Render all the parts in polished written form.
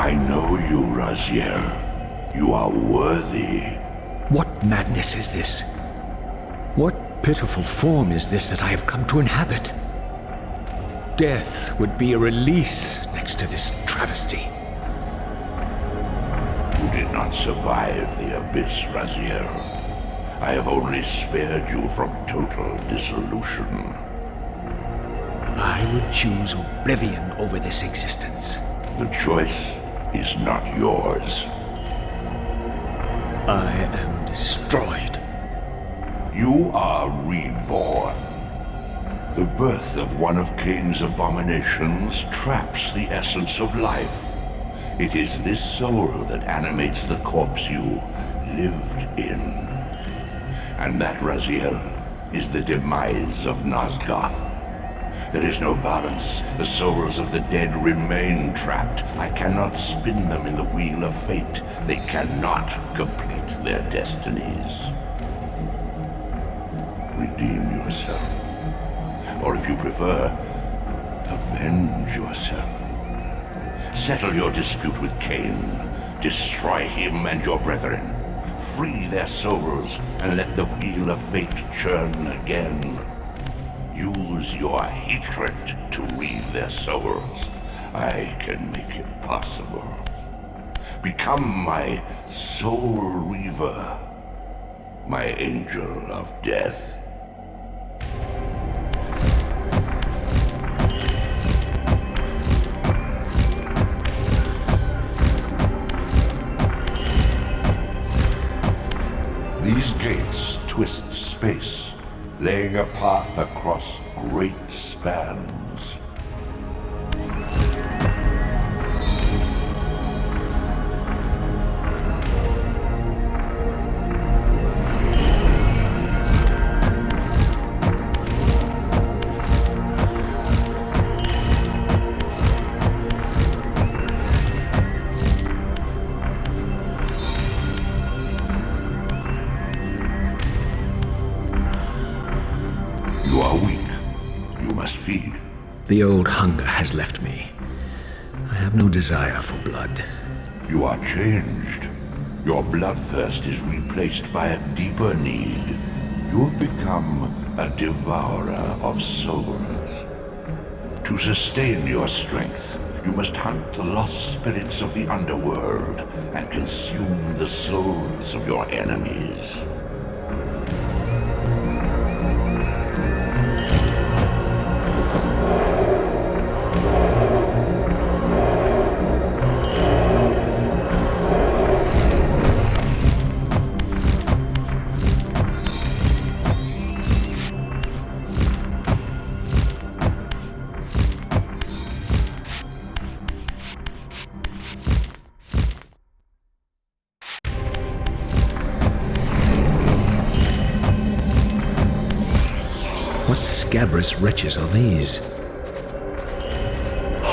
I know you, Raziel. You are worthy. What madness is this? What pitiful form is this that I have come to inhabit? Death would be a release next to this travesty. You did not survive the abyss, Raziel. I have only spared you from total dissolution. I would choose oblivion over this existence. The choice is not yours. I am destroyed. You are reborn. The birth of one of Kain's abominations traps the essence of life. It is this soul that animates the corpse you lived in. And that, Raziel, is the demise of Nosgoth. There is no balance. The souls of the dead remain trapped. I cannot spin them in the wheel of fate. They cannot complete their destinies. Redeem yourself. Or if you prefer, avenge yourself. Settle your dispute with Cain. Destroy him and your brethren. Free their souls and let the wheel of fate churn again. Use your hatred to reave their souls. I can make it possible. Become my soul reaver, my angel of death. These gates twist space, laying a path across great spans. You are weak. You must feed. The old hunger has left me. I have no desire for blood. You are changed. Your bloodthirst is replaced by a deeper need. You have become a devourer of souls. To sustain your strength, you must hunt the lost spirits of the underworld and consume the souls of your enemies. What scabrous wretches are these?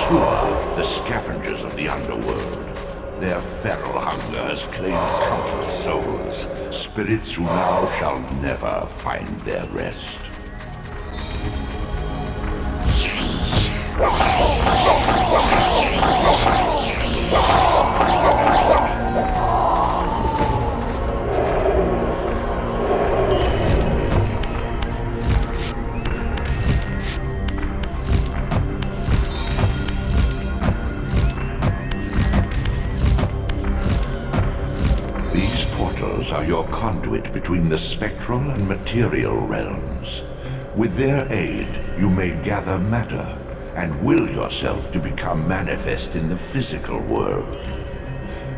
Sure, the scavengers of the underworld. Their feral hunger has claimed countless souls, spirits who now shall never find their rest. Are your conduit between the spectral and material realms. With their aid, you may gather matter and will yourself to become manifest in the physical world.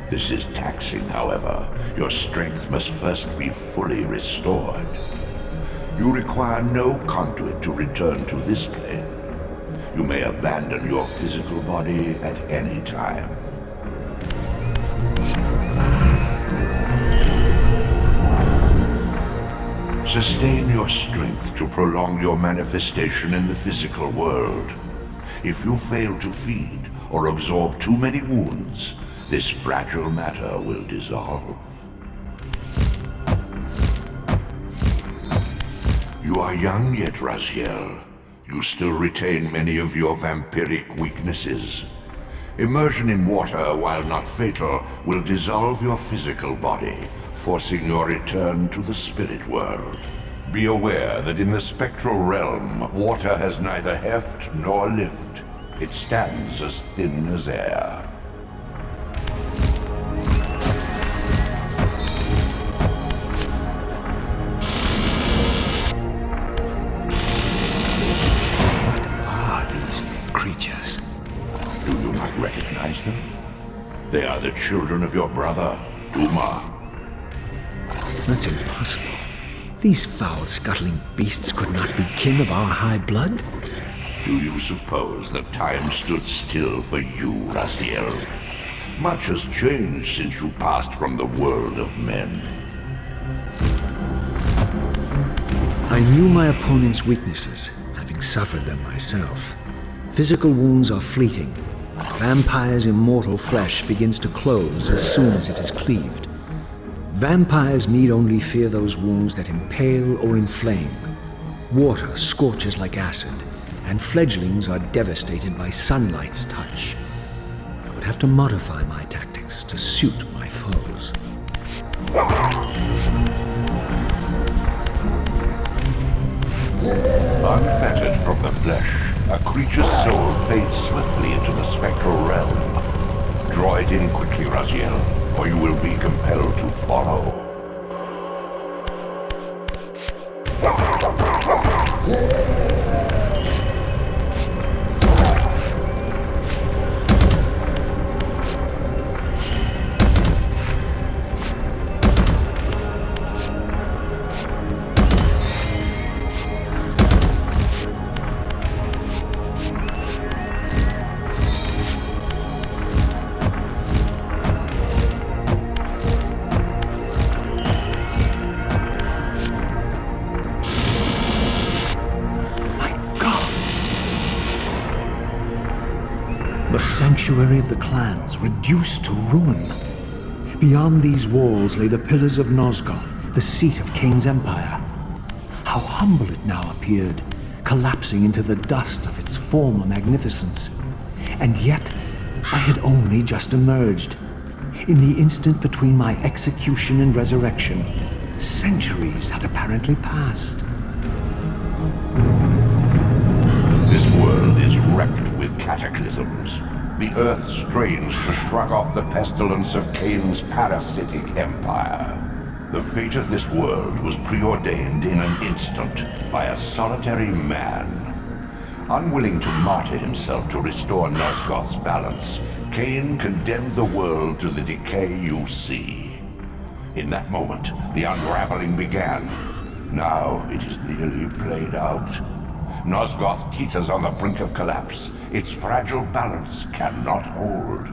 This is taxing, however. Your strength must first be fully restored. You require no conduit to return to this plane. You may abandon your physical body at any time. Sustain your strength to prolong your manifestation in the physical world. If you fail to feed or absorb too many wounds, this fragile matter will dissolve. You are young yet, Raziel. You still retain many of your vampiric weaknesses. Immersion in water, while not fatal, will dissolve your physical body, forcing your return to the spirit world. Be aware that in the spectral realm, water has neither heft nor lift. It stands as thin as air. What are these creatures? Do you not recognize them? They are the children of your brother, Dumah. That's impossible. These foul, scuttling beasts could not be kin of our high blood. Do you suppose that time stood still for you, Raziel? Much has changed since you passed from the world of men. I knew my opponent's weaknesses, having suffered them myself. Physical wounds are fleeting. Vampire's immortal flesh begins to close as soon as it is cleaved. Vampires need only fear those wounds that impale or inflame. Water scorches like acid, and fledglings are devastated by sunlight's touch. I would have to modify my tactics to suit my foes. Unfettered from the flesh, a creature's soul fades swiftly into the spectral realm. Draw it in quickly, Raziel, or you will be compelled to follow. The sanctuary of the clans reduced to ruin. Beyond these walls lay the pillars of Nosgoth, the seat of Kain's empire. How humble it now appeared, collapsing into the dust of its former magnificence. And yet, I had only just emerged. In the instant between my execution and resurrection, centuries had apparently passed. This world is wrecked with cataclysms. The earth strains to shrug off the pestilence of Kain's parasitic empire. The fate of this world was preordained in an instant by a solitary man. Unwilling to martyr himself to restore Nosgoth's balance, Kain condemned the world to the decay you see. In that moment, the unraveling began. Now it is nearly played out. Nosgoth teeters on the brink of collapse. Its fragile balance cannot hold.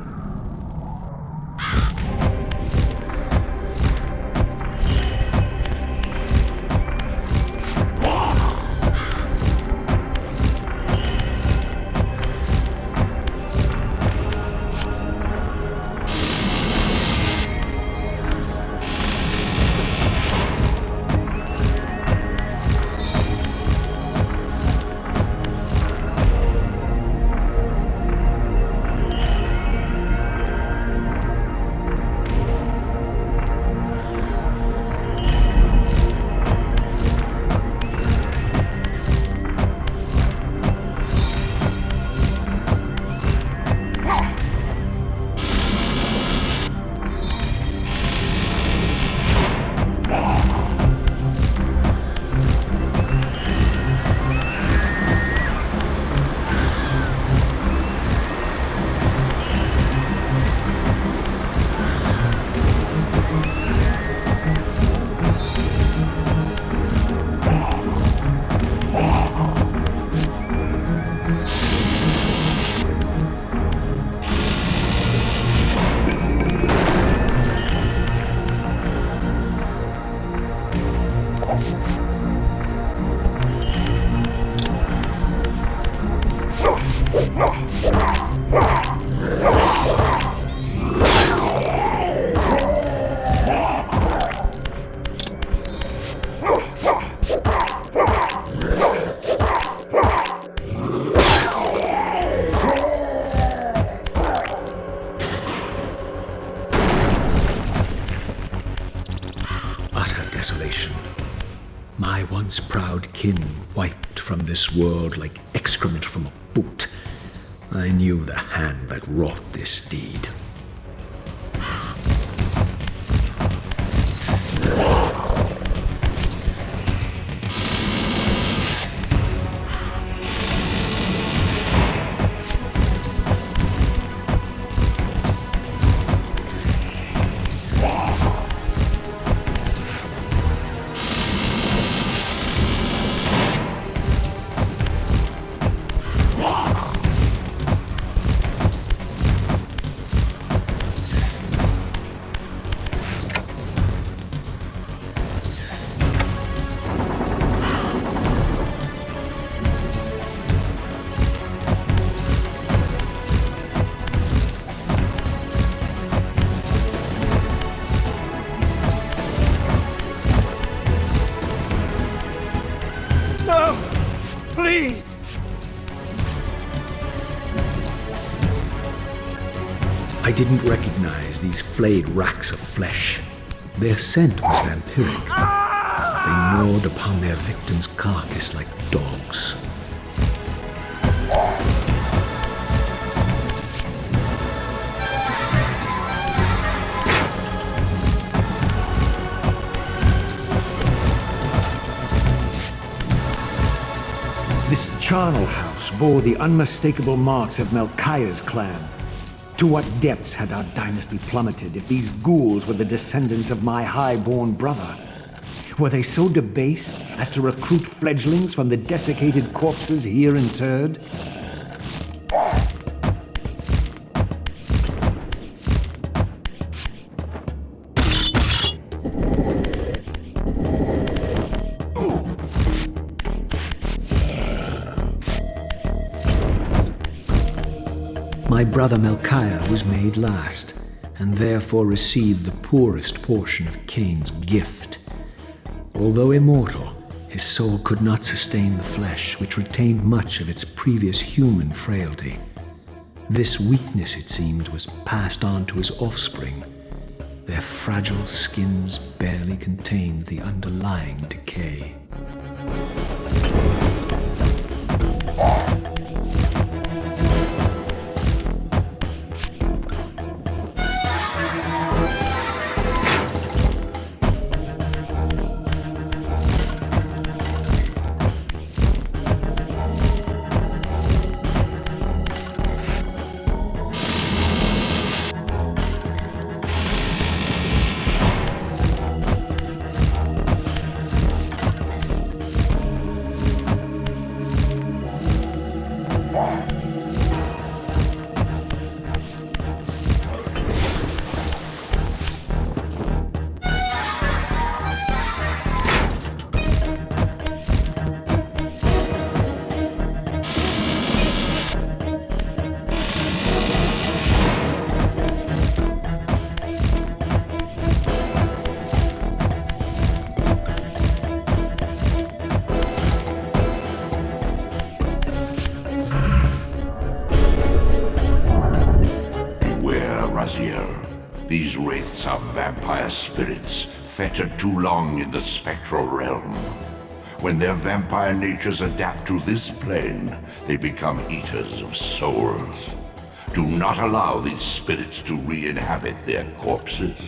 kin wiped from this world like excrement from a boot, I knew the hand that wrought this deed. Please! I didn't recognize these flayed racks of flesh. Their scent was vampiric. They gnawed upon their victim's carcass like dogs. This charnel house bore the unmistakable marks of Melchiah's clan. To what depths had our dynasty plummeted if these ghouls were the descendants of my high-born brother? Were they so debased as to recruit fledglings from the desiccated corpses here interred? My brother Melchiah was made last, and therefore received the poorest portion of Cain's gift. Although immortal, his soul could not sustain the flesh, which retained much of its previous human frailty. This weakness, it seemed, was passed on to his offspring. Their fragile skins barely contained the underlying decay. These wraiths are vampire spirits, fettered too long in the spectral realm. When their vampire natures adapt to this plane, they become eaters of souls. Do not allow these spirits to re-inhabit their corpses.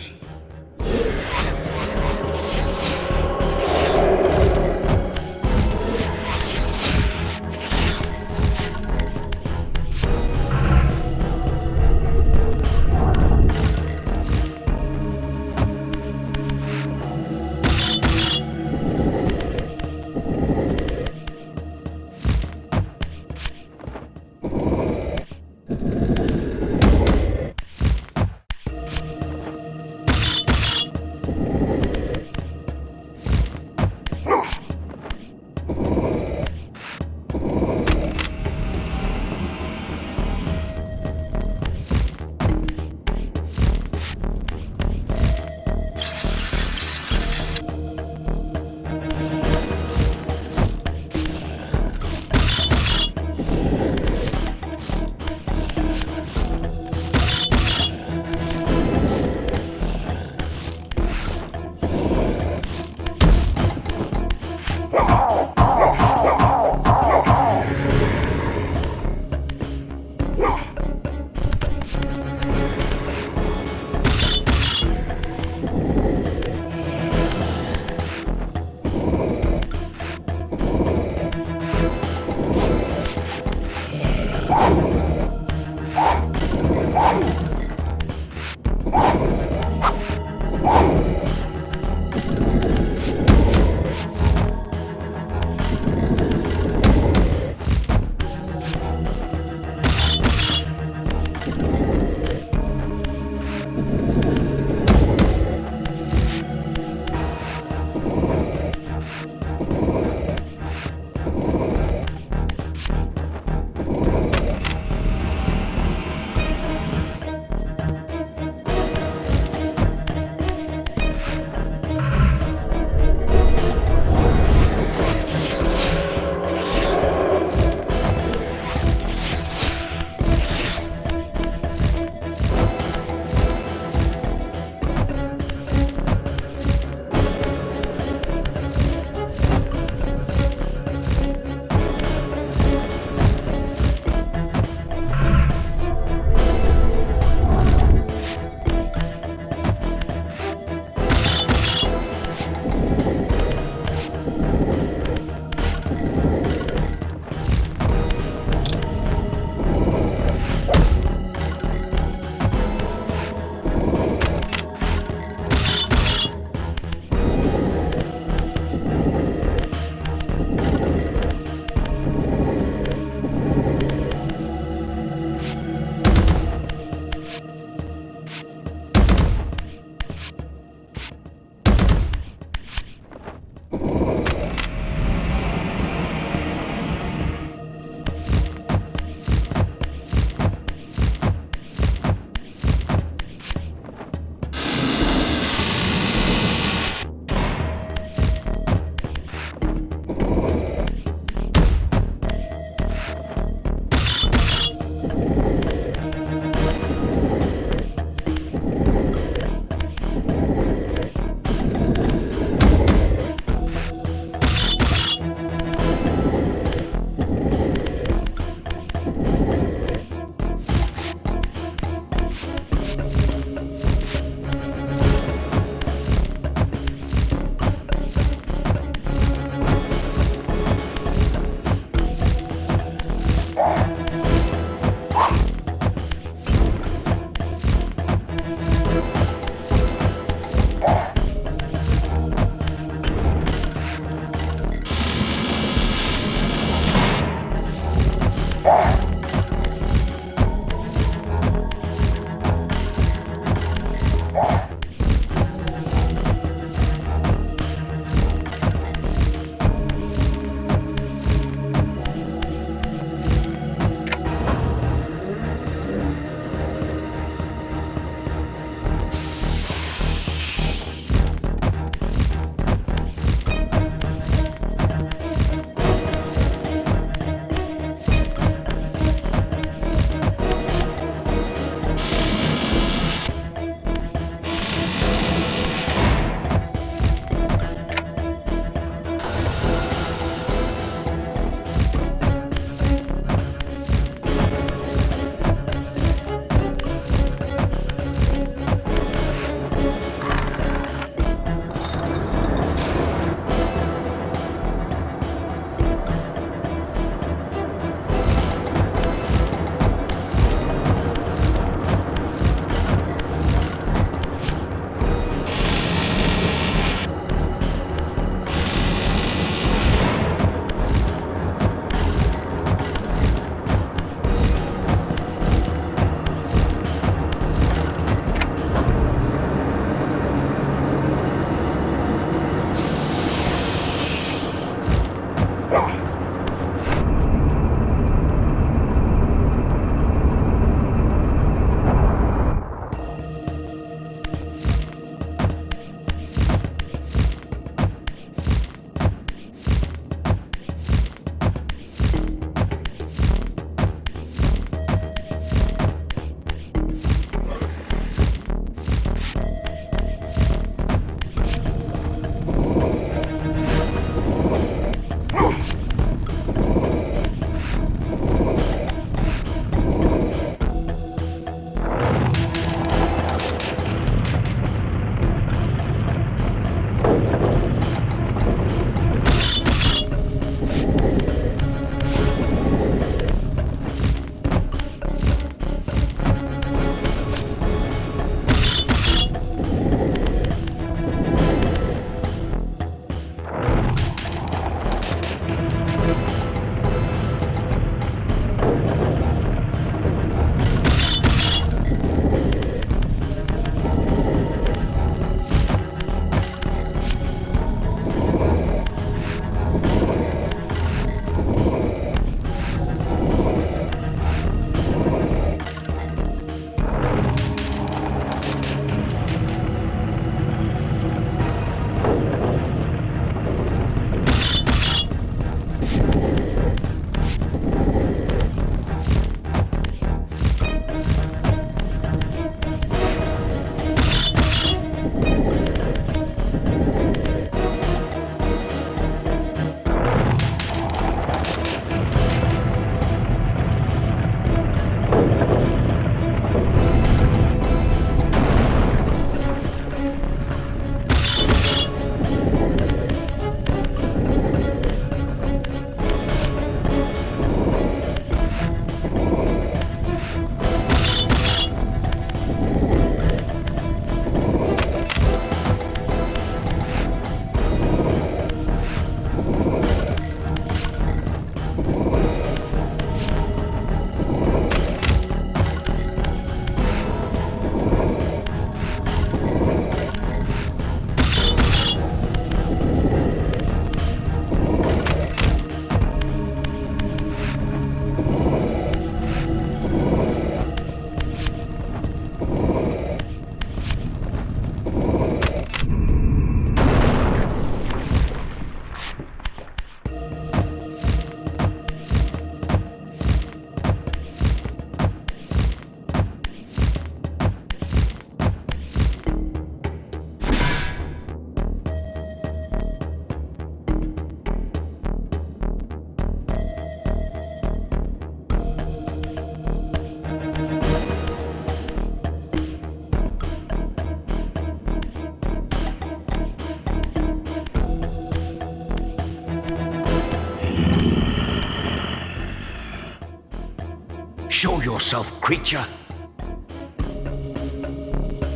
Show yourself, creature!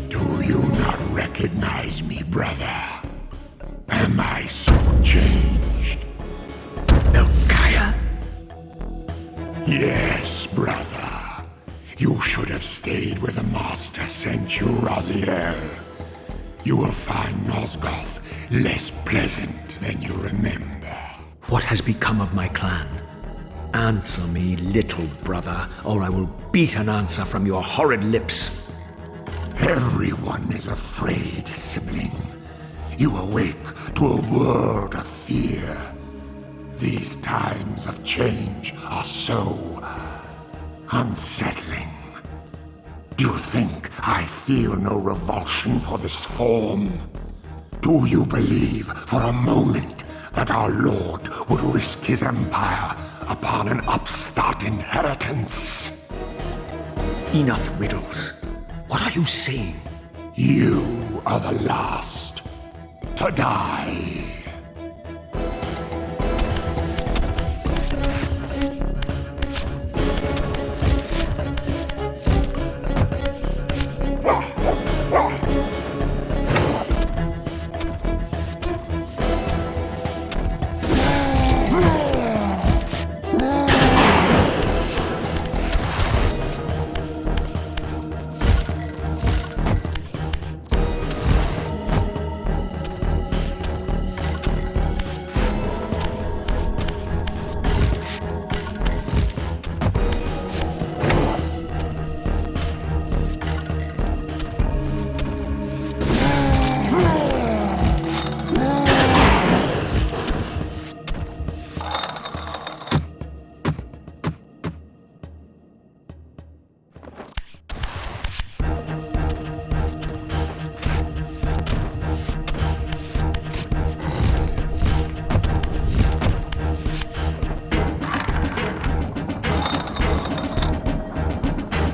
Do you not recognize me, brother? Am I so changed? Melchiah? Yes, brother. You should have stayed where the Master sent you, Raziel. You will find Nosgoth less pleasant than you remember. What has become of my clan? Answer me, little brother, or I will beat an answer from your horrid lips. Everyone is afraid, sibling. You awake to a world of fear. These times of change are so unsettling. Do you think I feel no revulsion for this form? Do you believe for a moment that our Lord would risk his empire upon an upstart inheritance? Enough riddles. What are you saying? You are the last to die.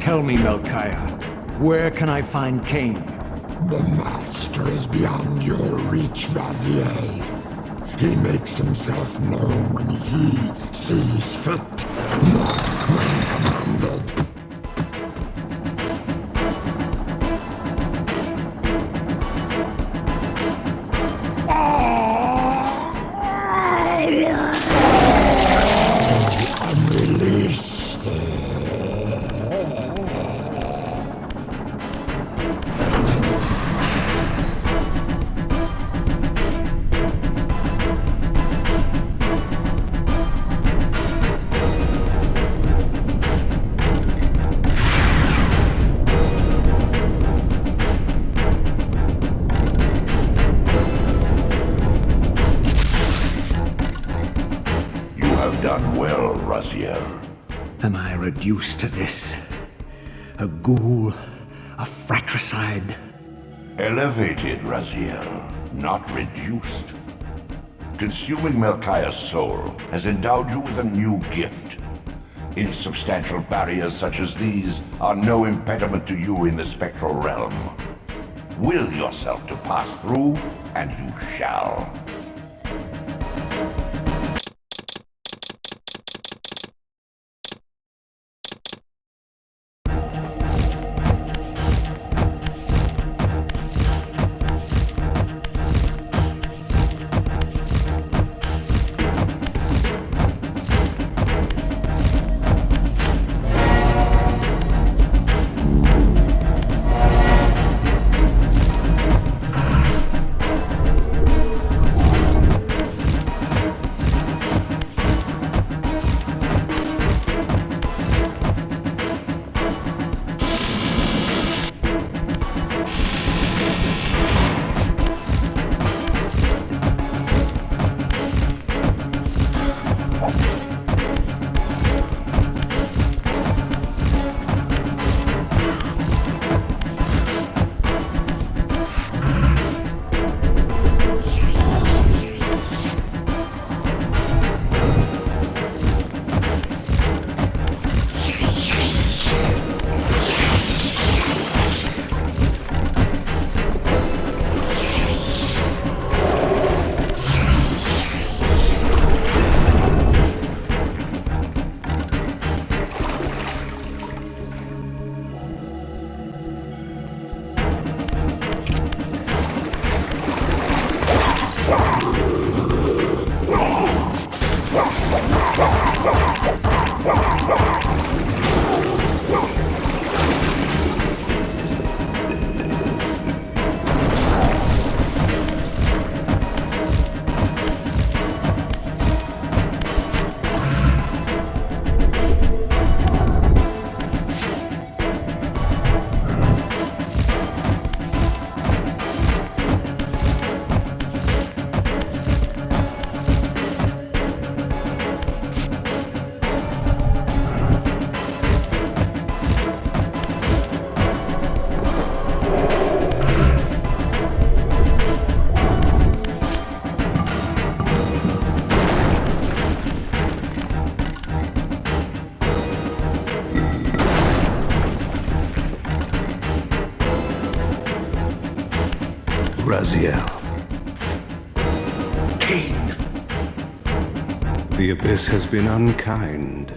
Tell me, Melchiah, where can I find Kain? The Master is beyond your reach, Raziel. He makes himself known when he sees fit, not when commanded. Unreleased. Done well, Raziel. Am I reduced to this? A ghoul? A fratricide? Elevated, Raziel, not reduced. Consuming Melchiah's soul has endowed you with a new gift. Insubstantial barriers such as these are no impediment to you in the spectral realm. Will yourself to pass through, and you shall. Raziel. Cain! The Abyss has been unkind.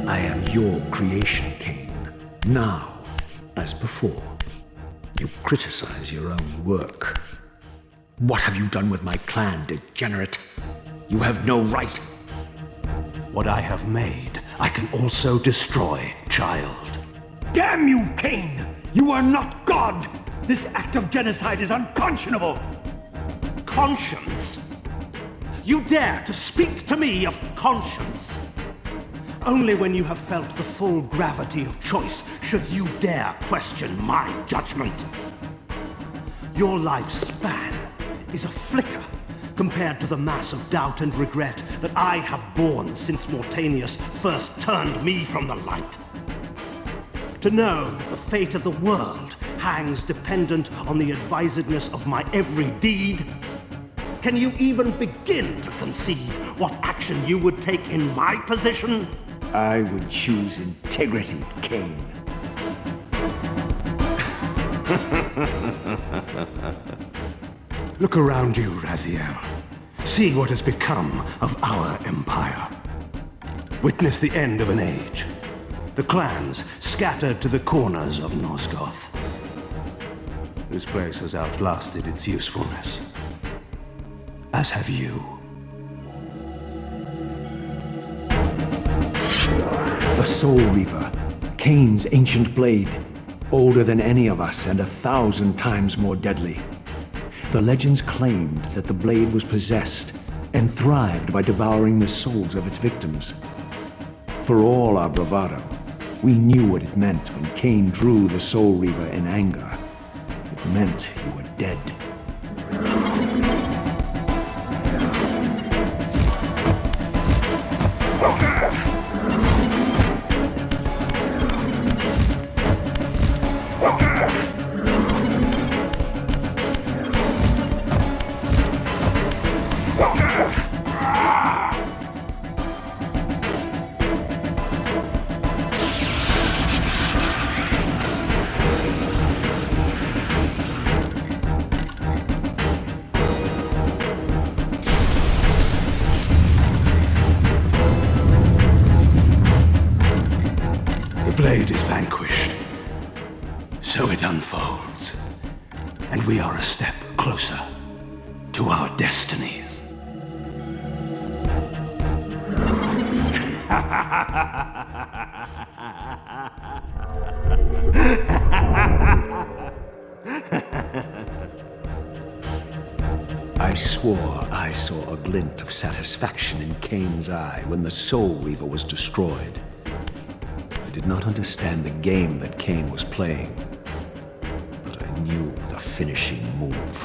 I am your creation, Cain. Now, as before, you criticize your own work. What have you done with my clan, degenerate? You have no right. What I have made, I can also destroy, child. Damn you, Cain! You are not God! This act of genocide is unconscionable! Conscience? You dare to speak to me of conscience? Only when you have felt the full gravity of choice should you dare question my judgment. Your lifespan is a flicker compared to the mass of doubt and regret that I have borne since Mortanius first turned me from the light. To know that the fate of the world hangs dependent on the advisedness of my every deed? Can you even begin to conceive what action you would take in my position? I would choose integrity, Cain. Look around you, Raziel. See what has become of our empire. Witness the end of an age. The clans scattered to the corners of Nosgoth. This place has outlasted its usefulness. As have you. The Soul Reaver, Cain's ancient blade, older than any of us and 1,000 times more deadly. The legends claimed that the blade was possessed and thrived by devouring the souls of its victims. For all our bravado, we knew what it meant when Cain drew the Soul Reaver in anger. It meant you were dead. The blade is vanquished. So it unfolds. And we are a step closer to our destinies. I swore I saw a glint of satisfaction in Cain's eye when the Soul Reaver was destroyed. I did not understand the game that Cain was playing, but I knew the finishing move.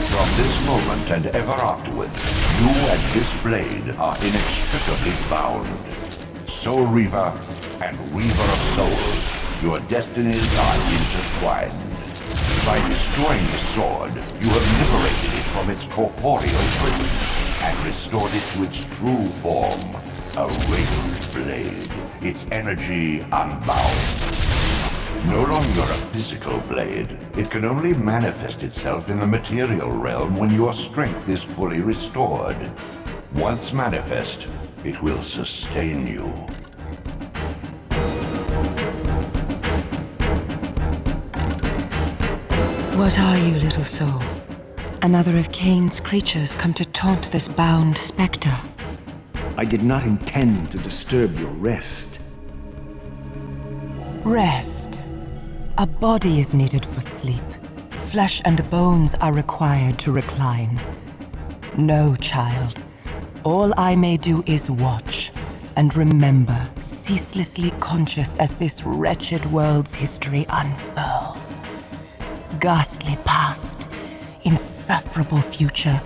From this moment and ever afterward, you and this blade are inextricably bound. Soul Reaver and Reaver of Souls, your destinies are intertwined. By destroying the sword, you have liberated it from its corporeal prison and restored it to its true form, a wraith blade, its energy unbound. No longer a physical blade, it can only manifest itself in the material realm when your strength is fully restored. Once manifest, it will sustain you. What are you, little soul? Another of Cain's creatures come to taunt this bound spectre. I did not intend to disturb your rest. Rest. A body is needed for sleep. Flesh and bones are required to recline. No, child. All I may do is watch and remember, ceaselessly conscious as this wretched world's history unfurls. Ghastly past, insufferable future,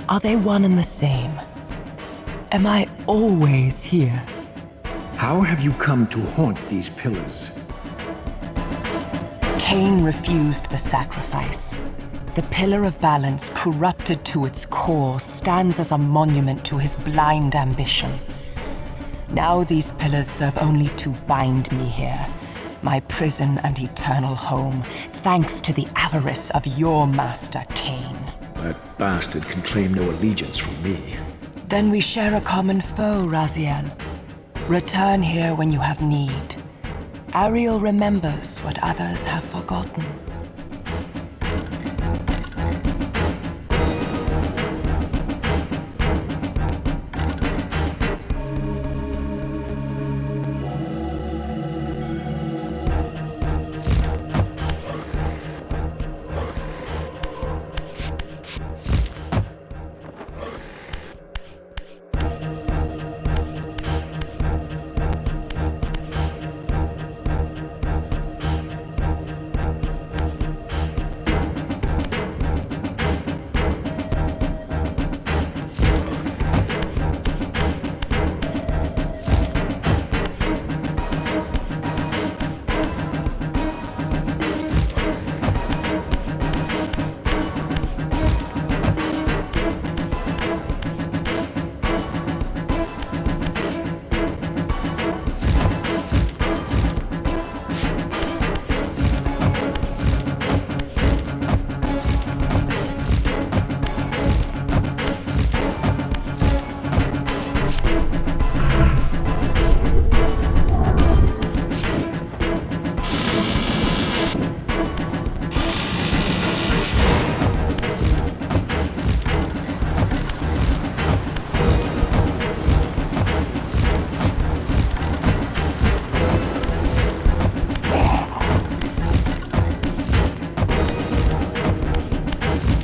are they one and the same? Am I always here? How have you come to haunt these pillars? Cain refused the sacrifice. The Pillar of Balance, corrupted to its core, stands as a monument to his blind ambition. Now these pillars serve only to bind me here, my prison and eternal home, thanks to the avarice of your master, Cain. That bastard can claim no allegiance from me. Then we share a common foe, Raziel. Return here when you have need. Ariel remembers what others have forgotten.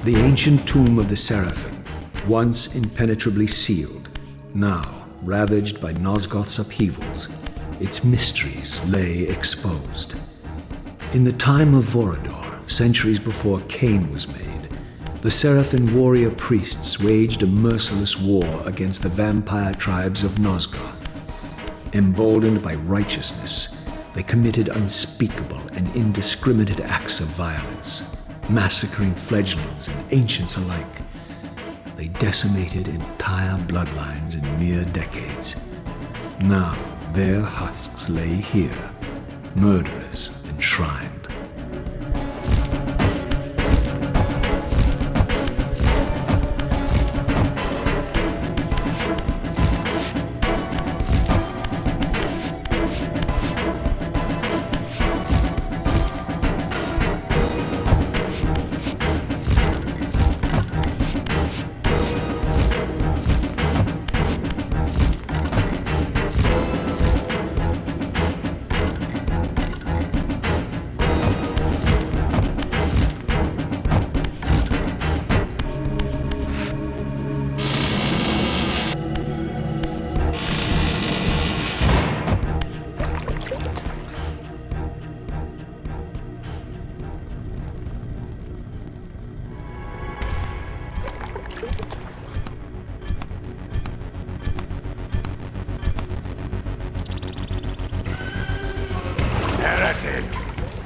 The ancient tomb of the Seraphim, once impenetrably sealed, now ravaged by Nosgoth's upheavals, its mysteries lay exposed. In the time of Vorador, centuries before Cain was made, the Seraphim warrior priests waged a merciless war against the vampire tribes of Nosgoth. Emboldened by righteousness, they committed unspeakable and indiscriminate acts of violence, massacring fledglings and ancients alike. They decimated entire bloodlines in mere decades. Now their husks lay here, murderers enshrined.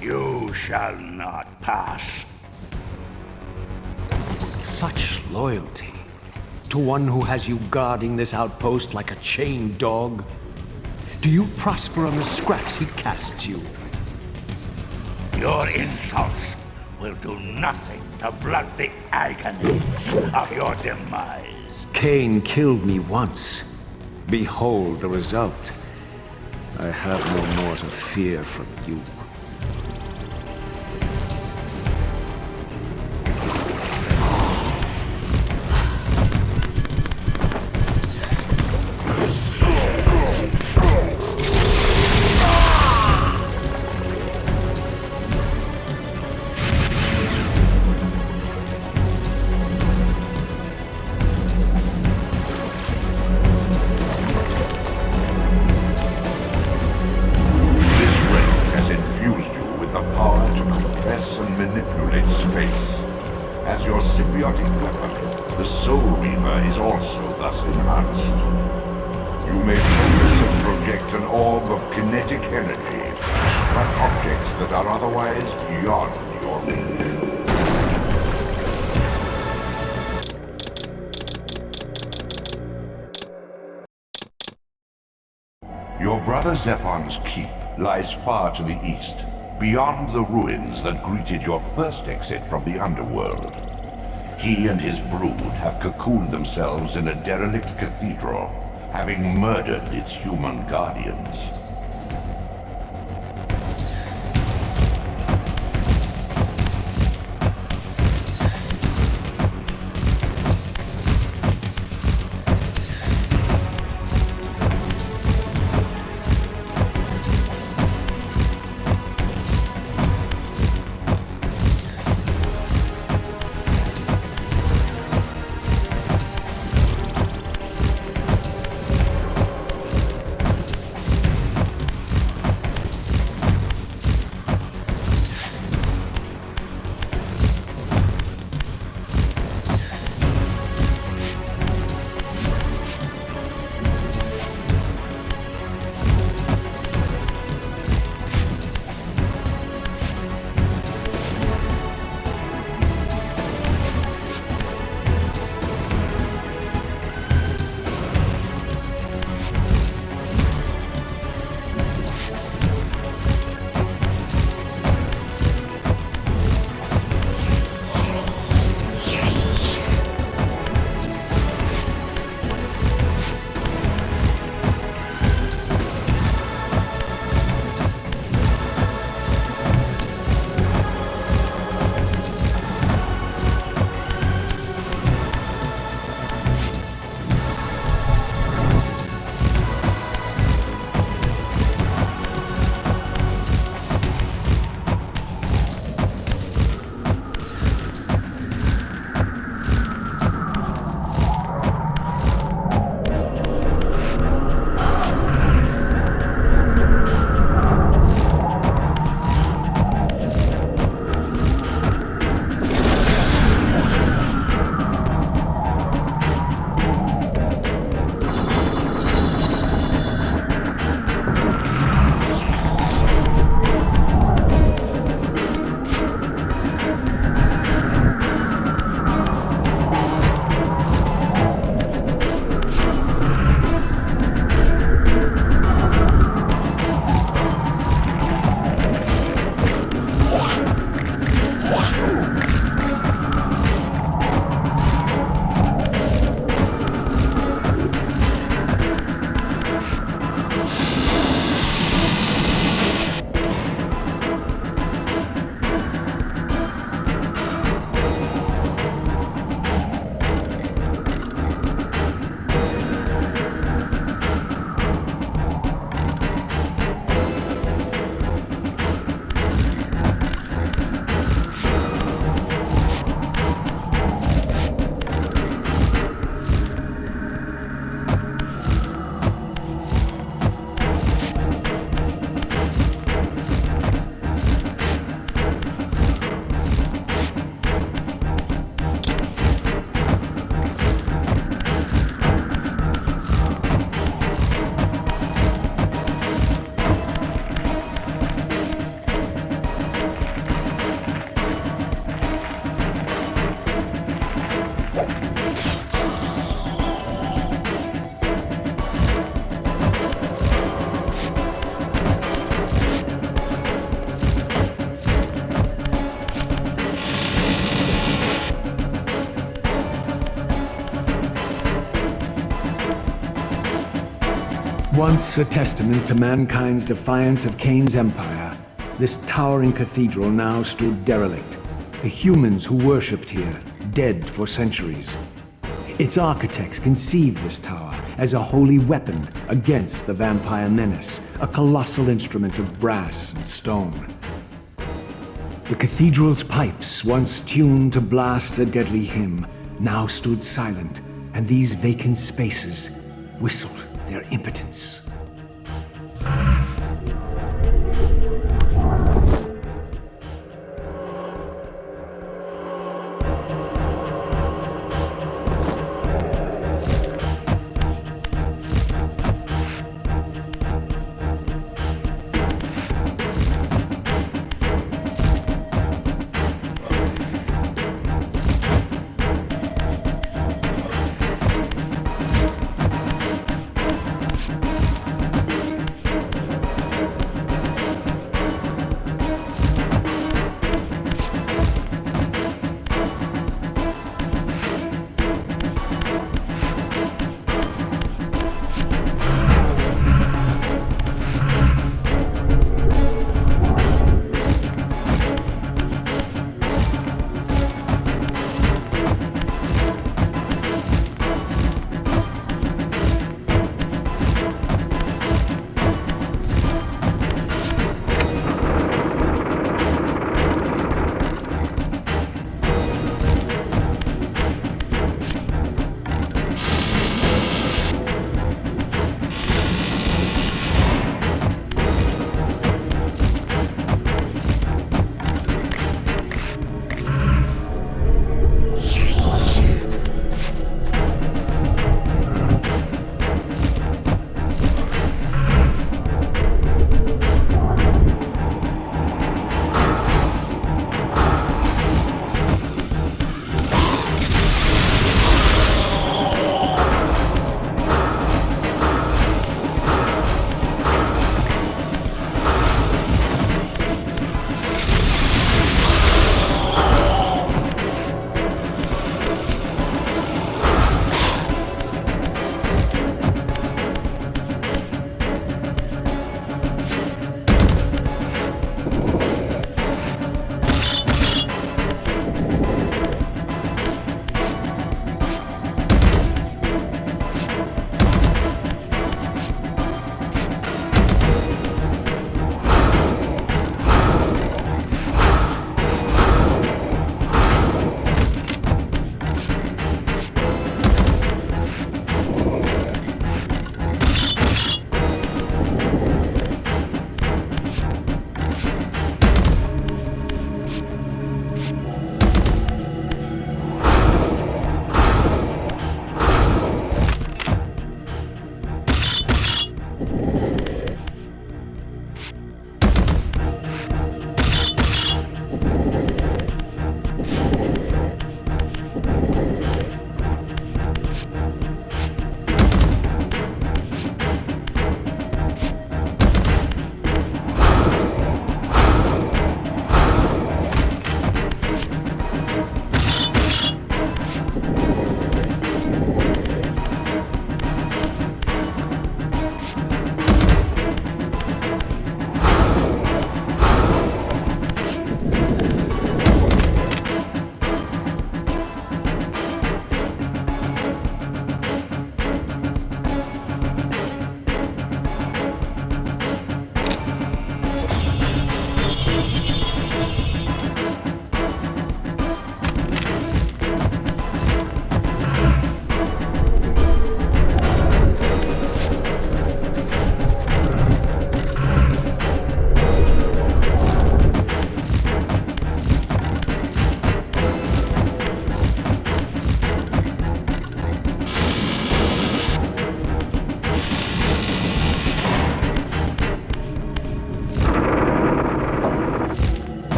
You shall not pass. Such loyalty to one who has you guarding this outpost like a chained dog. Do you prosper on the scraps he casts you? Your insults will do nothing to blunt the agonies of your demise. Cain killed me once. Behold the result. I have no more to fear from you. As your symbiotic weapon, the Soul Reaver is also thus enhanced. You may focus and project an orb of kinetic energy to strike objects that are otherwise beyond your reach. Your brother Zephon's keep lies far to the east, beyond the ruins that greeted your first exit from the underworld. He and his brood have cocooned themselves in a derelict cathedral, having murdered its human guardians. Once a testament to mankind's defiance of Kain's empire, this towering cathedral now stood derelict. The humans who worshipped here, dead for centuries. Its architects conceived this tower as a holy weapon against the vampire menace, a colossal instrument of brass and stone. The cathedral's pipes, once tuned to blast a deadly hymn, now stood silent, and these vacant spaces whistled their impotence.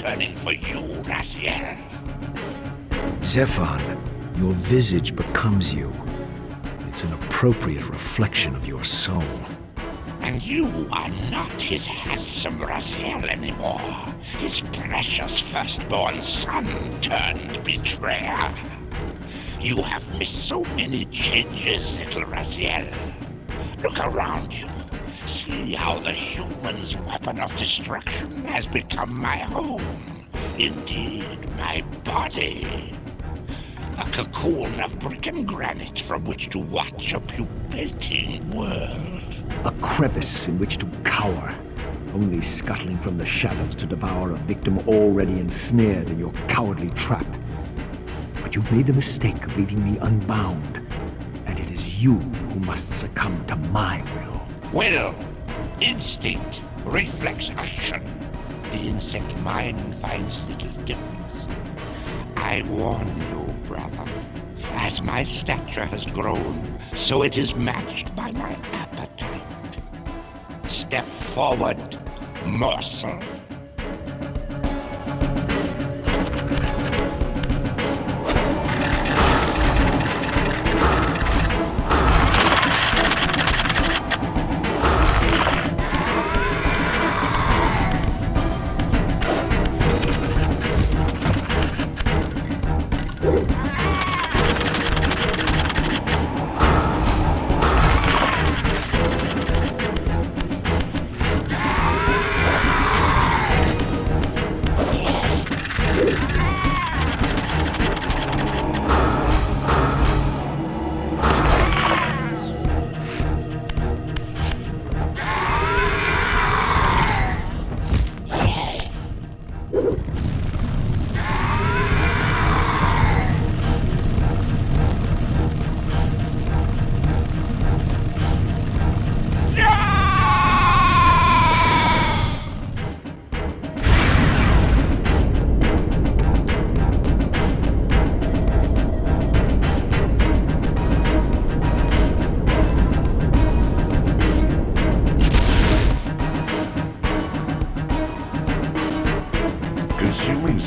returning for you, Raziel. Zephon, your visage becomes you. It's an appropriate reflection of your soul. And you are not his handsome Raziel anymore. His precious firstborn son turned betrayer. You have missed so many changes, little Raziel. Look around you. See how the human's weapon of destruction has become my home. Indeed, my body. A cocoon of brick and granite from which to watch a pupating world. A crevice in which to cower, only scuttling from the shadows to devour a victim already ensnared in your cowardly trap. But you've made the mistake of leaving me unbound, and it is you who must succumb to my will. Will, instinct, reflex action. The insect mind finds little difference. I warn you, brother. As my stature has grown, so it is matched by my appetite. Step forward, morsel.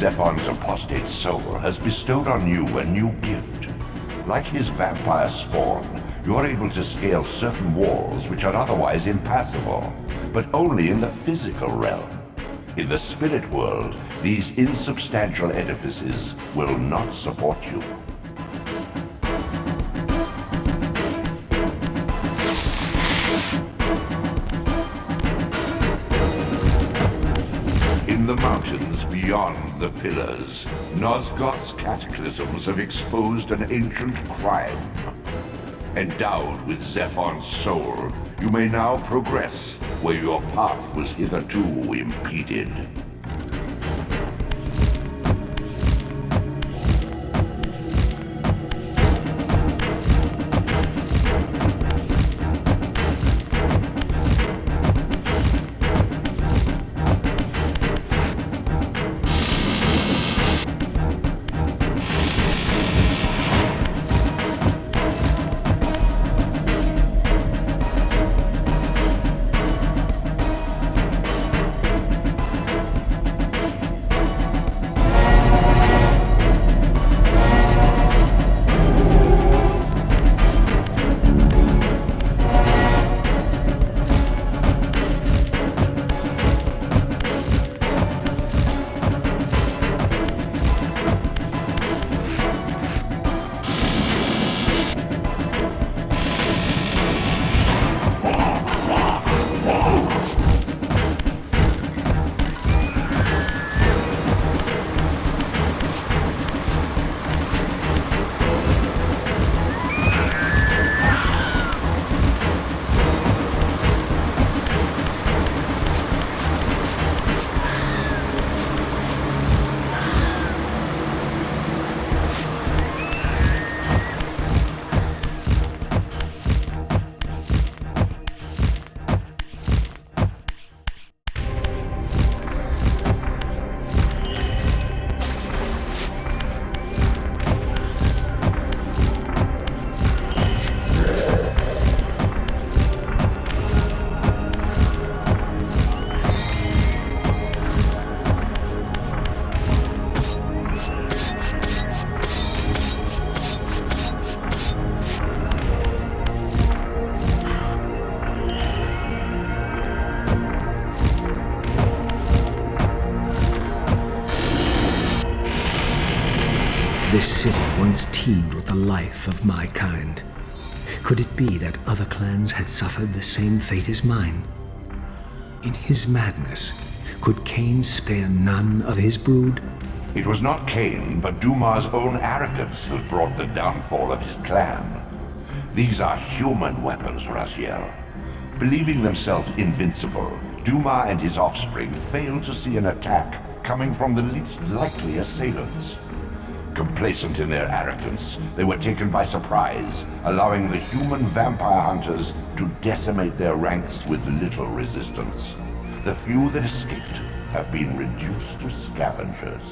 Zephon's apostate soul has bestowed on you a new gift. Like his vampire spawn, you are able to scale certain walls which are otherwise impassable, but only in the physical realm. In the spirit world, these insubstantial edifices will not support you. In the mountains beyond the pillars, Nosgoth's cataclysms have exposed an ancient crime. Endowed with Zephon's soul, you may now progress where your path was hitherto impeded. This city once teemed with the life of my kind. Could it be that other clans had suffered the same fate as mine? In his madness, could Cain spare none of his brood? It was not Cain, but Dumah's own arrogance that brought the downfall of his clan. These are human weapons, Raziel. Believing themselves invincible, Dumah and his offspring failed to see an attack coming from the least likely assailants. Complacent in their arrogance, they were taken by surprise, allowing the human vampire hunters to decimate their ranks with little resistance. The few that escaped have been reduced to scavengers.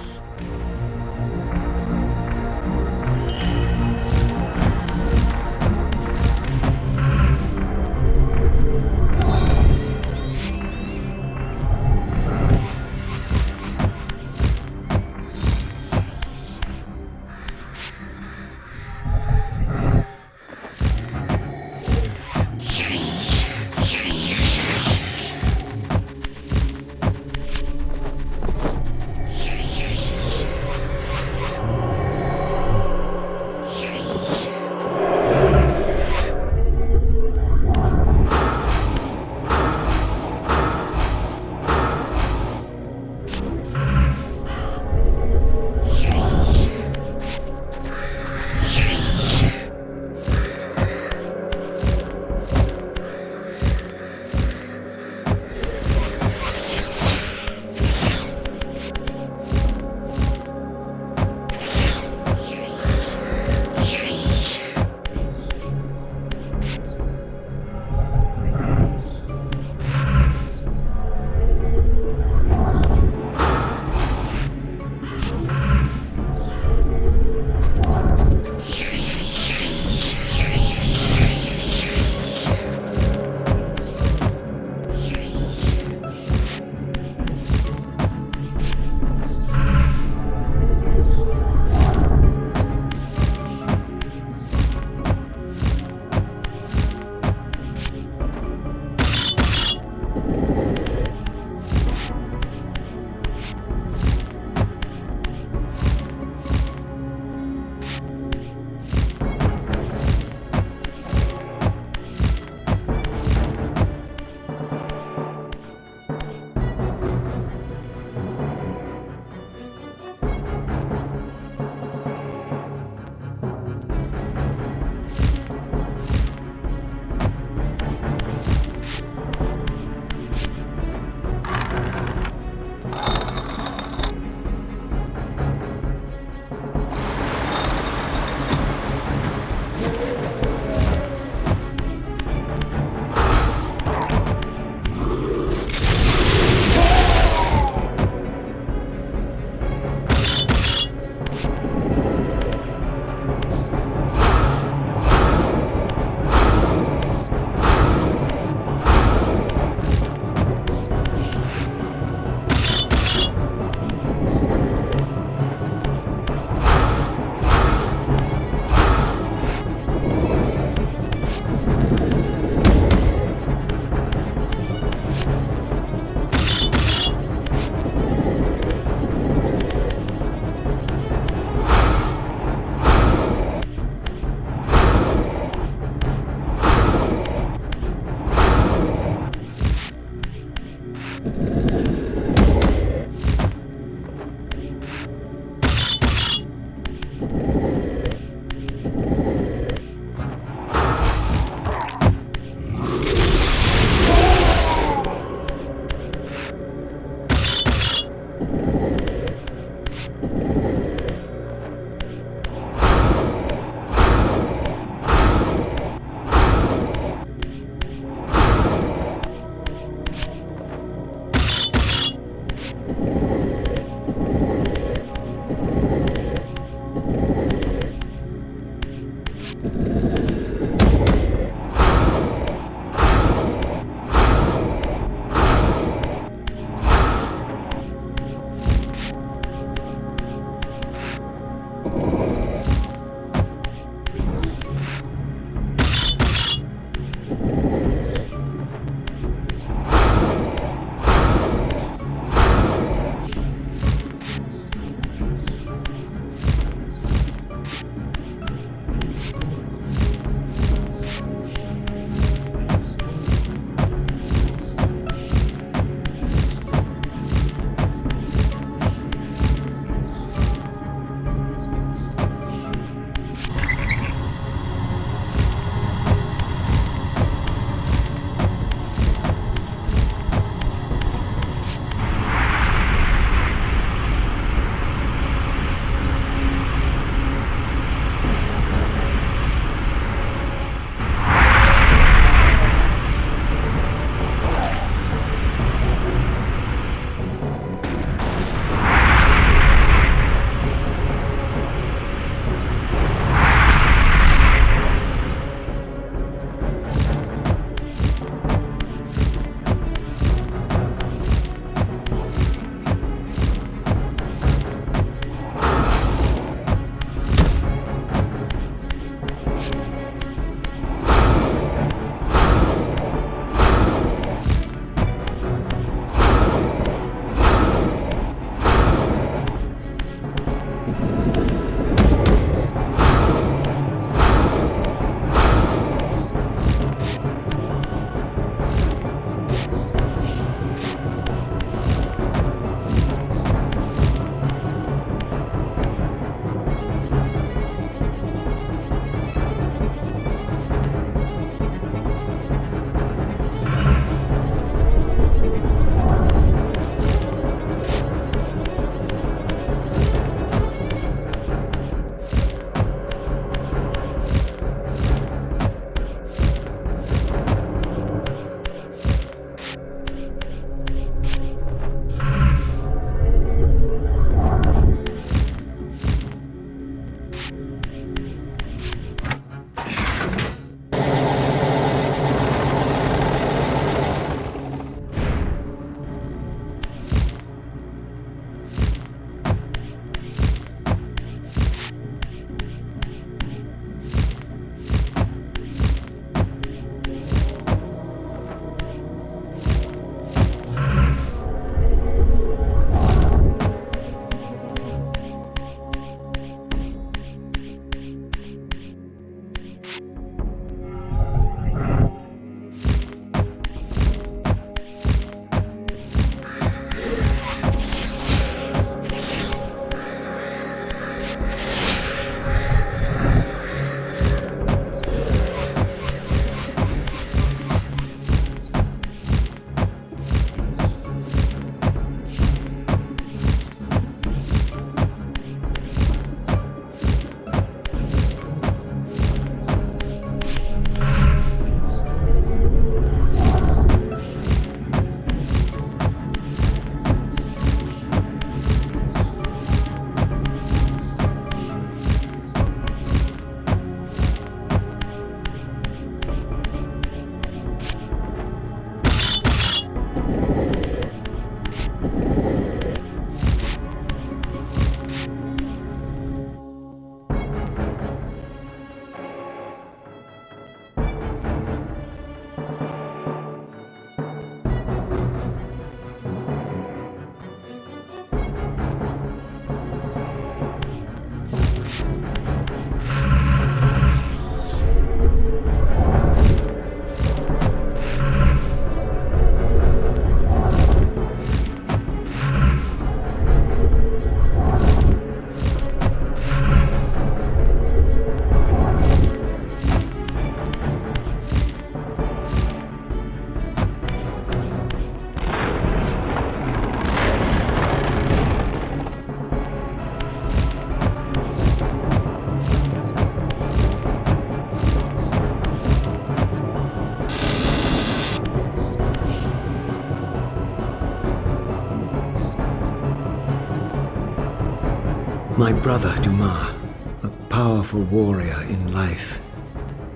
My brother, Dumah, a powerful warrior in life.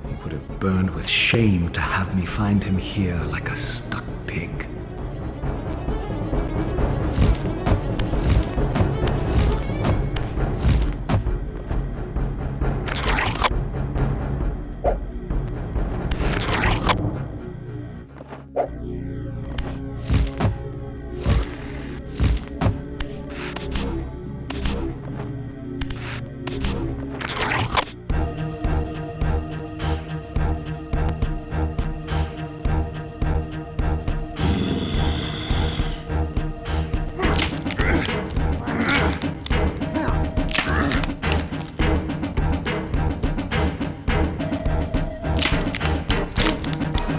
He would have burned with shame to have me find him here like a stuck pig.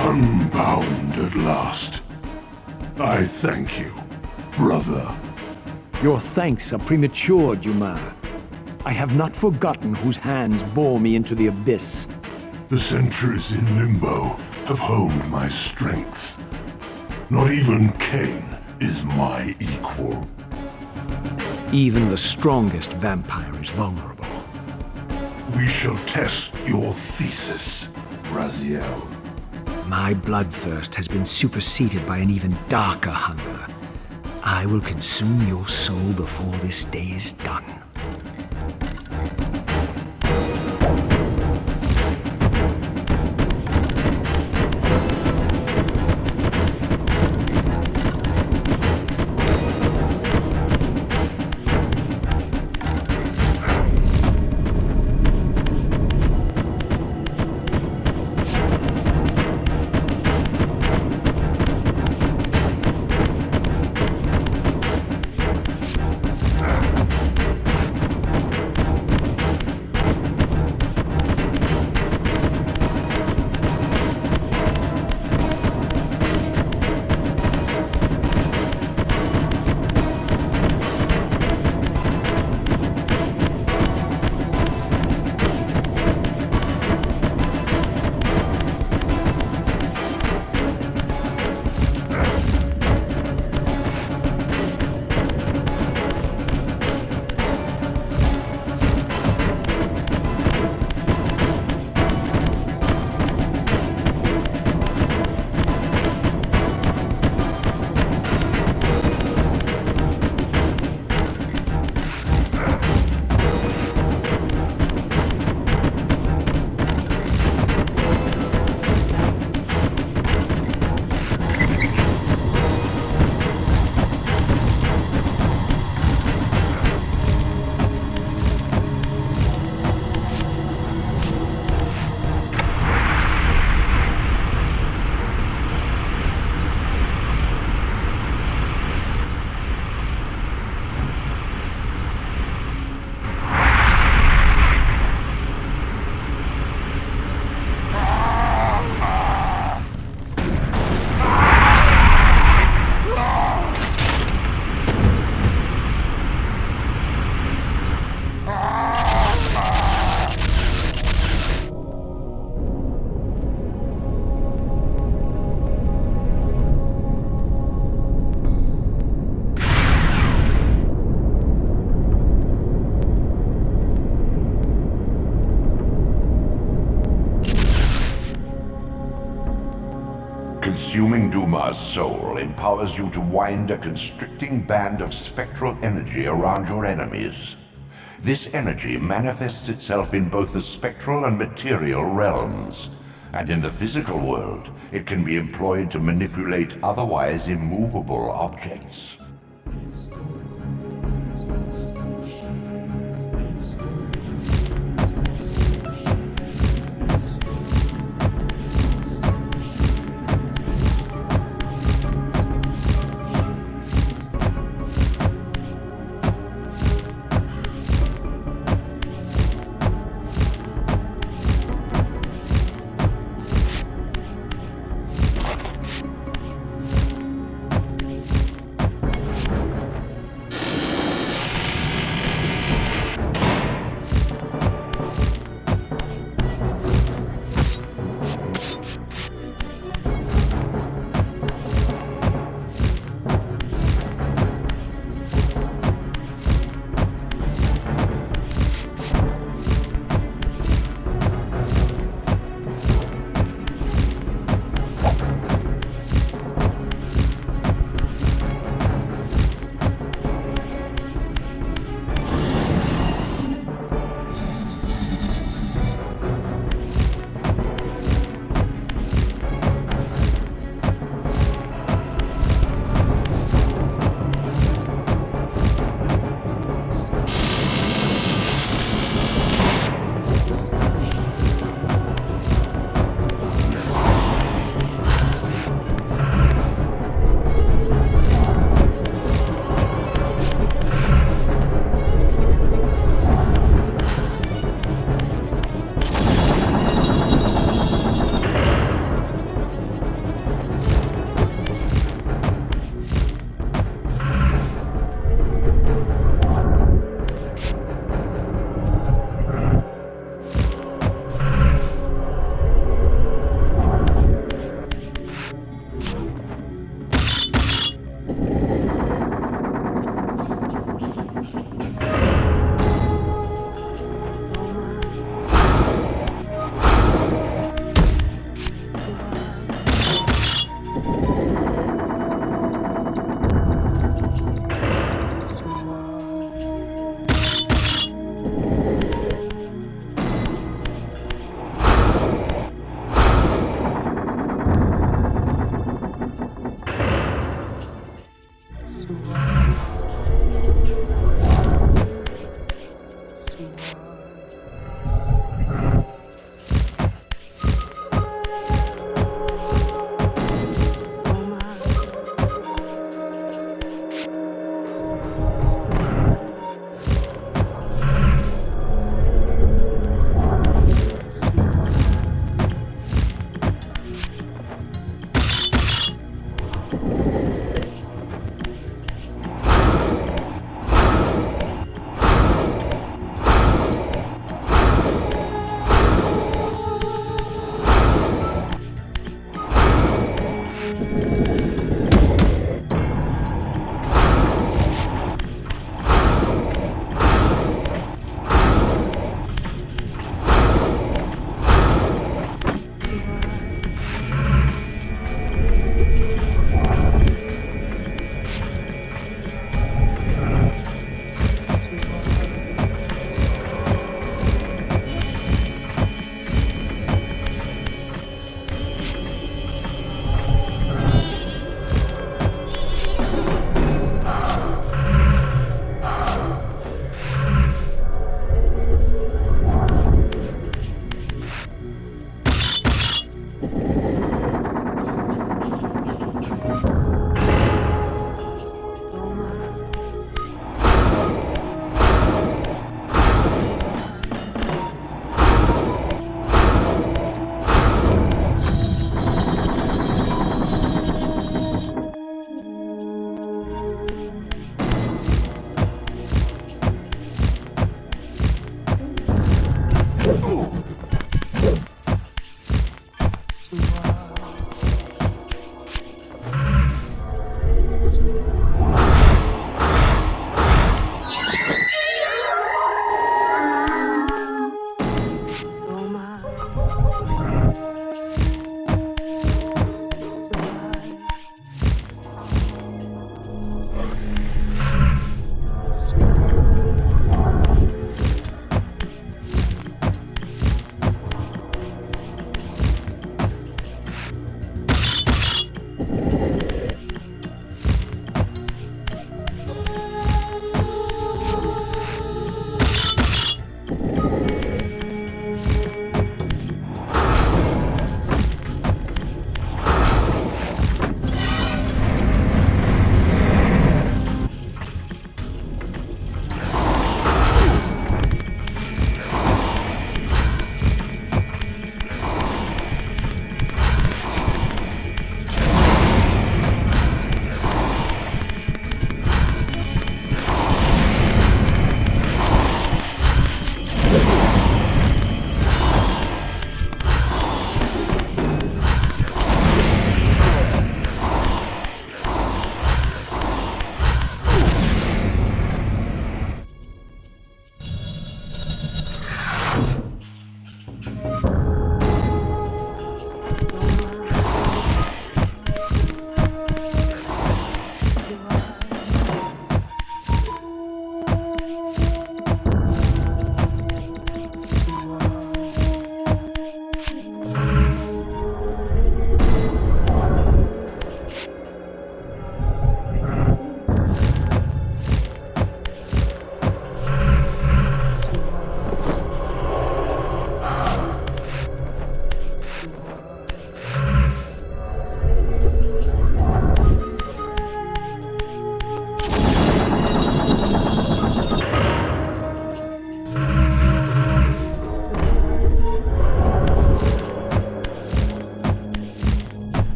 Unbound at last. I thank you, brother. Your thanks are premature, Dumah. I have not forgotten whose hands bore me into the abyss. The centuries in Limbo have honed my strength. Not even Cain is my equal. Even the strongest vampire is vulnerable. We shall test your thesis, Raziel. My bloodthirst has been superseded by an even darker hunger. I will consume your soul before this day is done. Consuming Dumah's soul empowers you to wind a constricting band of spectral energy around your enemies. This energy manifests itself in both the spectral and material realms, and in the physical world, it can be employed to manipulate otherwise immovable objects.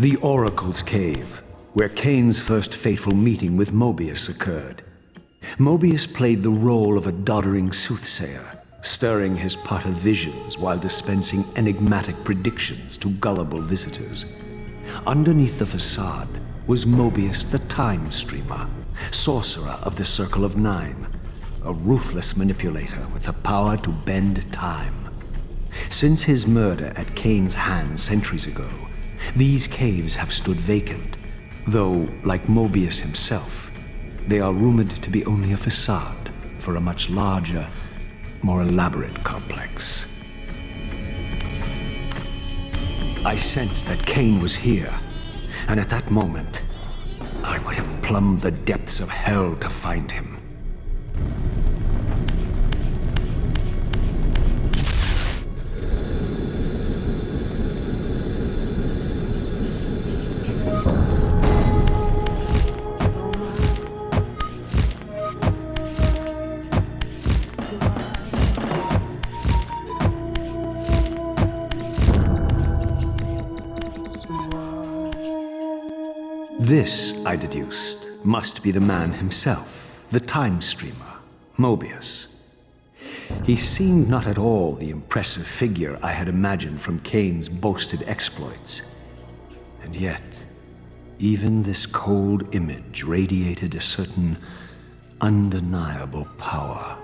The Oracle's Cave, where Kain's first fateful meeting with Mobius occurred. Mobius played the role of a doddering soothsayer, stirring his pot of visions while dispensing enigmatic predictions to gullible visitors. Underneath the facade was Mobius the Time Streamer, sorcerer of the Circle of Nine, a ruthless manipulator with the power to bend time. Since his murder at Kain's hands centuries ago, these caves have stood vacant, though, like Mobius himself, they are rumored to be only a facade for a much larger, more elaborate complex. I sensed that Kain was here, and at that moment, I would have plumbed the depths of hell to find him. This, I deduced, must be the man himself, the Time Streamer, Mobius. He seemed not at all the impressive figure I had imagined from Kain's boasted exploits. And yet, even this cold image radiated a certain undeniable power.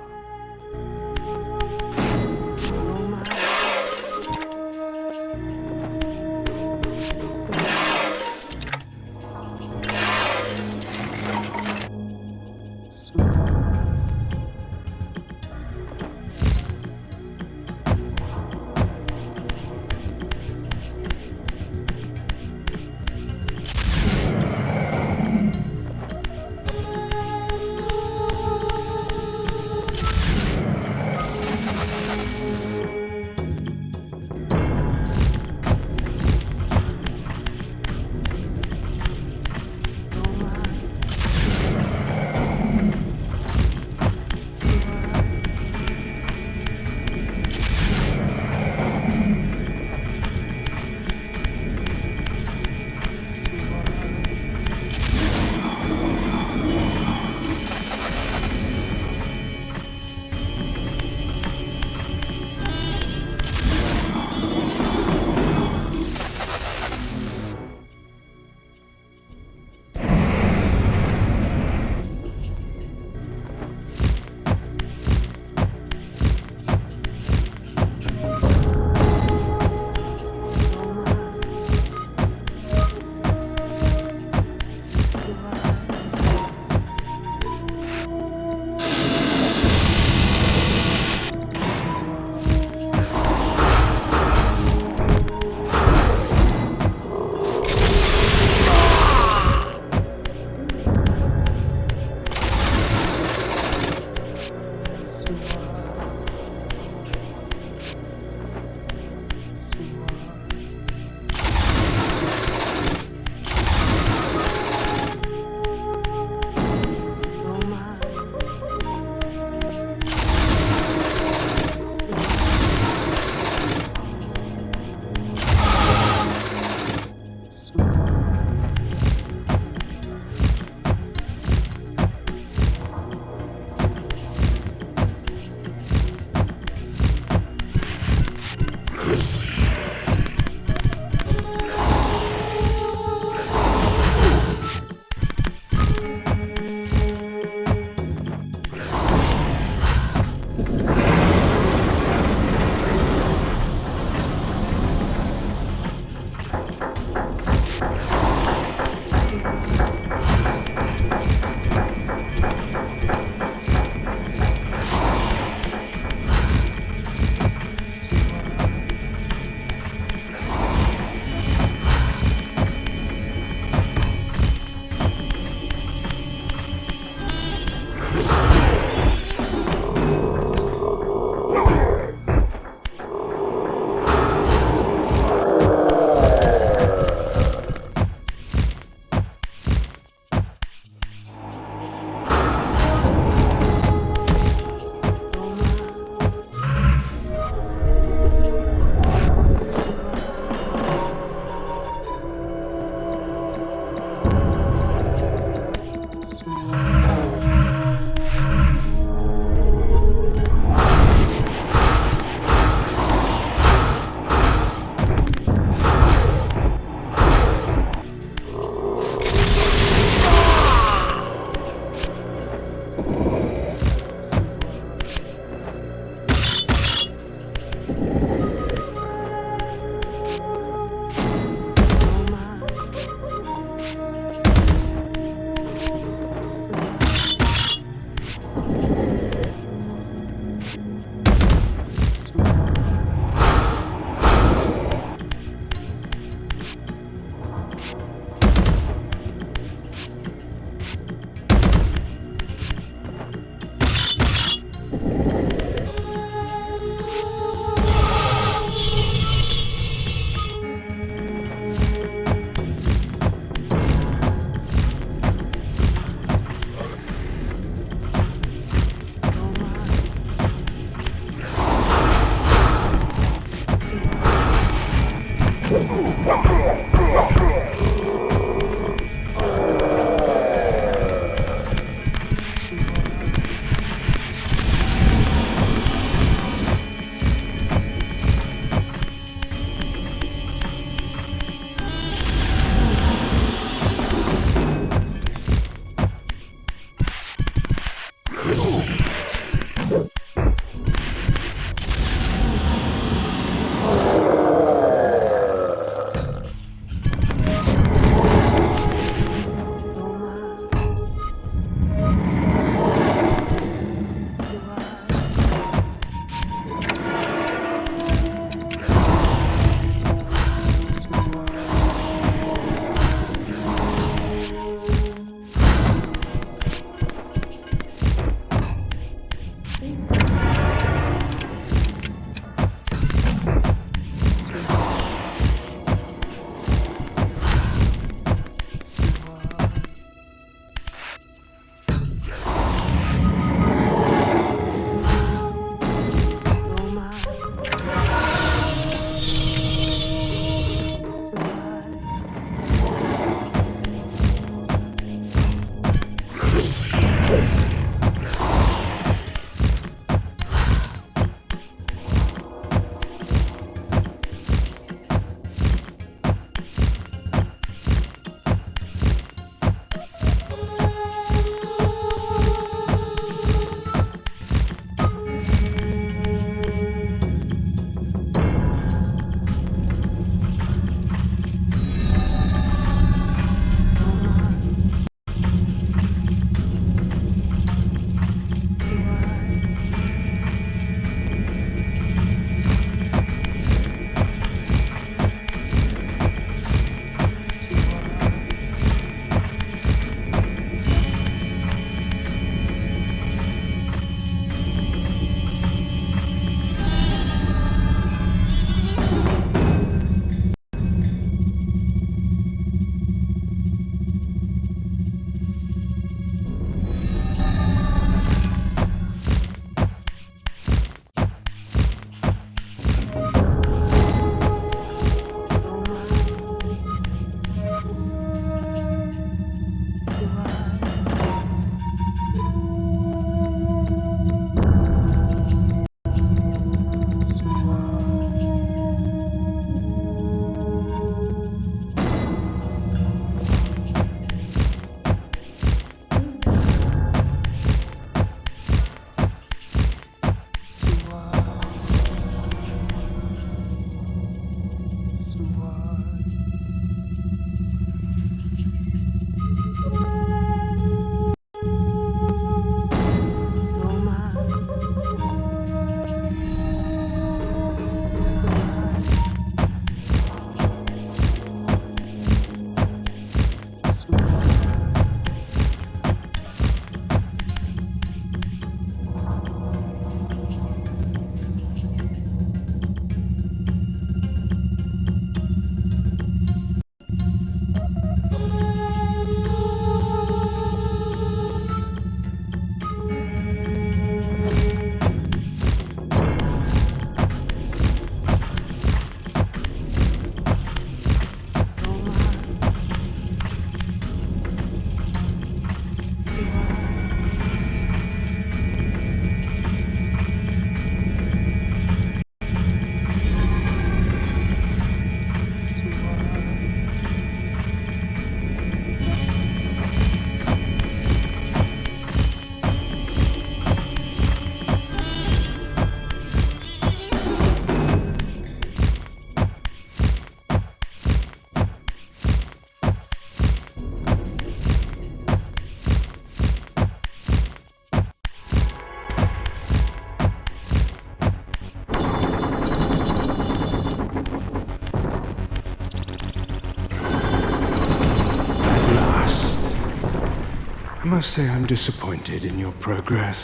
I must say I'm disappointed in your progress.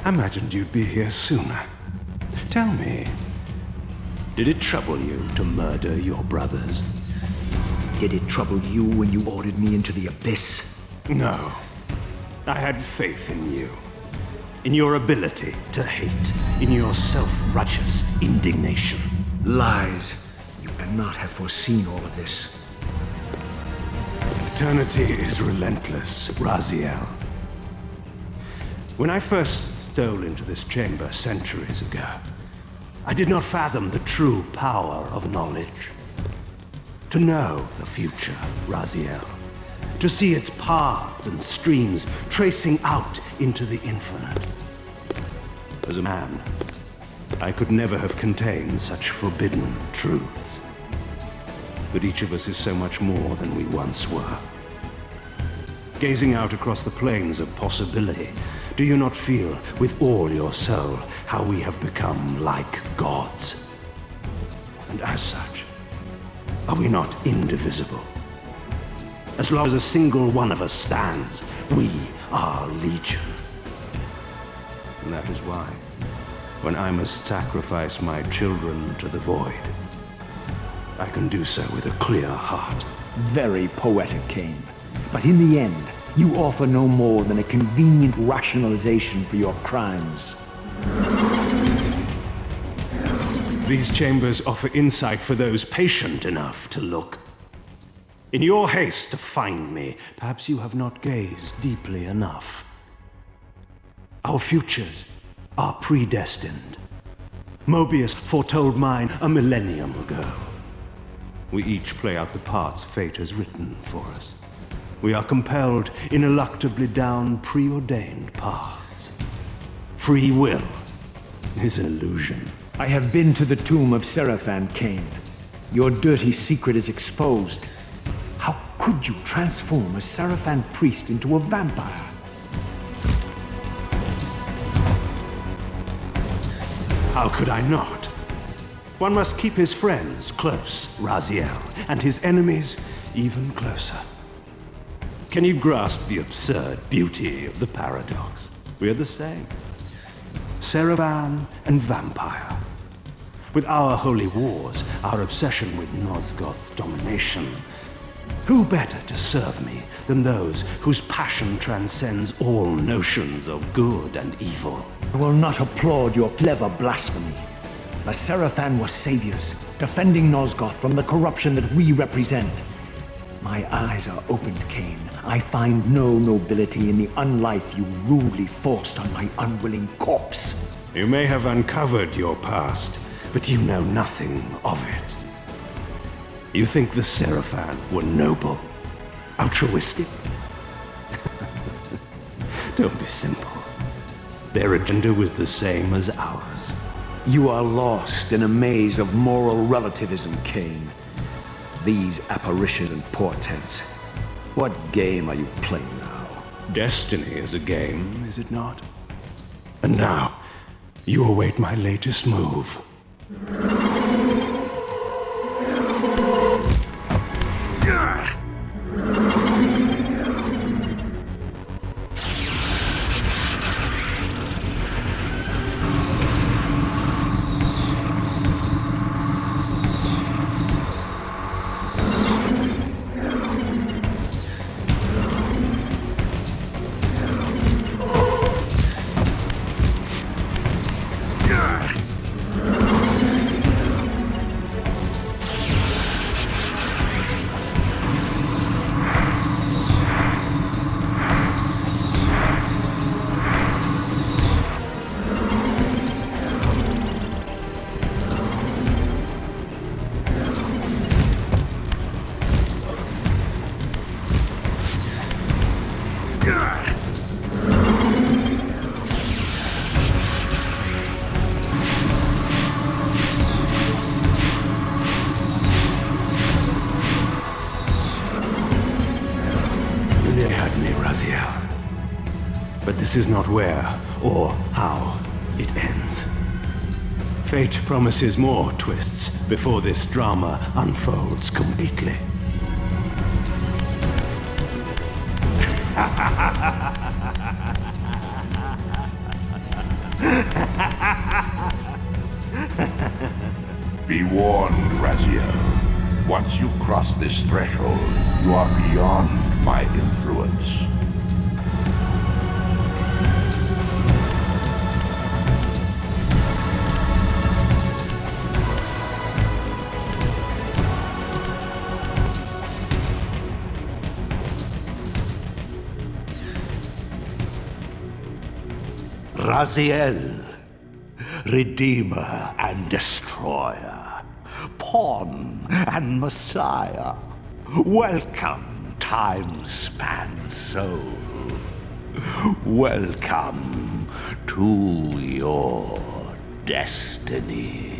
I imagined you'd be here sooner. Tell me, did it trouble you to murder your brothers? Did it trouble you when you ordered me into the abyss? No. I had faith in you. In your ability to hate. In your self-righteous indignation. Lies. You cannot have foreseen all of this. Eternity is relentless, Raziel. When I first stole into this chamber centuries ago, I did not fathom the true power of knowledge. To know the future, Raziel. To see its paths and streams tracing out into the infinite. As a man, I could never have contained such forbidden truths. But each of us is so much more than we once were. Gazing out across the plains of possibility, do you not feel with all your soul how we have become like gods? And as such, are we not indivisible? As long as a single one of us stands, we are legion. And that is why, when I must sacrifice my children to the void, I can do so with a clear heart. Very poetic, Cain. But in the end, you offer no more than a convenient rationalization for your crimes. These chambers offer insight for those patient enough to look. In your haste to find me, perhaps you have not gazed deeply enough. Our futures are predestined. Mobius foretold mine a millennium ago. We each play out the parts fate has written for us. We are compelled ineluctably down preordained paths. Free will is an illusion. I have been to the tomb of Seraphan, Cain. Your dirty secret is exposed. How could you transform a Seraphan priest into a vampire? How could I not? One must keep his friends close, Raziel, and his enemies even closer. Can you grasp the absurd beauty of the paradox? We are the same. Seraphan and vampire. With our holy wars, our obsession with Nosgoth's domination, who better to serve me than those whose passion transcends all notions of good and evil? I will not applaud your clever blasphemy. The Seraphan were saviors, defending Nosgoth from the corruption that we represent. My eyes are opened, Cain. I find no nobility in the unlife you rudely forced on my unwilling corpse. You may have uncovered your past, but you know nothing of it. You think the Seraphan were noble, altruistic? Don't be simple. Their agenda was the same as ours. You are lost in a maze of moral relativism, Cain. These apparitions and portents. What game are you playing now? Destiny is a game, is it not? And now, you await my latest move. But this is not where or how it ends. Fate promises more twists before this drama unfolds completely. Be warned, Raziel. Once you cross this threshold, you are beyond my influence. Raziel, Redeemer and Destroyer, Pawn and Messiah, welcome, time-span soul. Welcome to your destiny.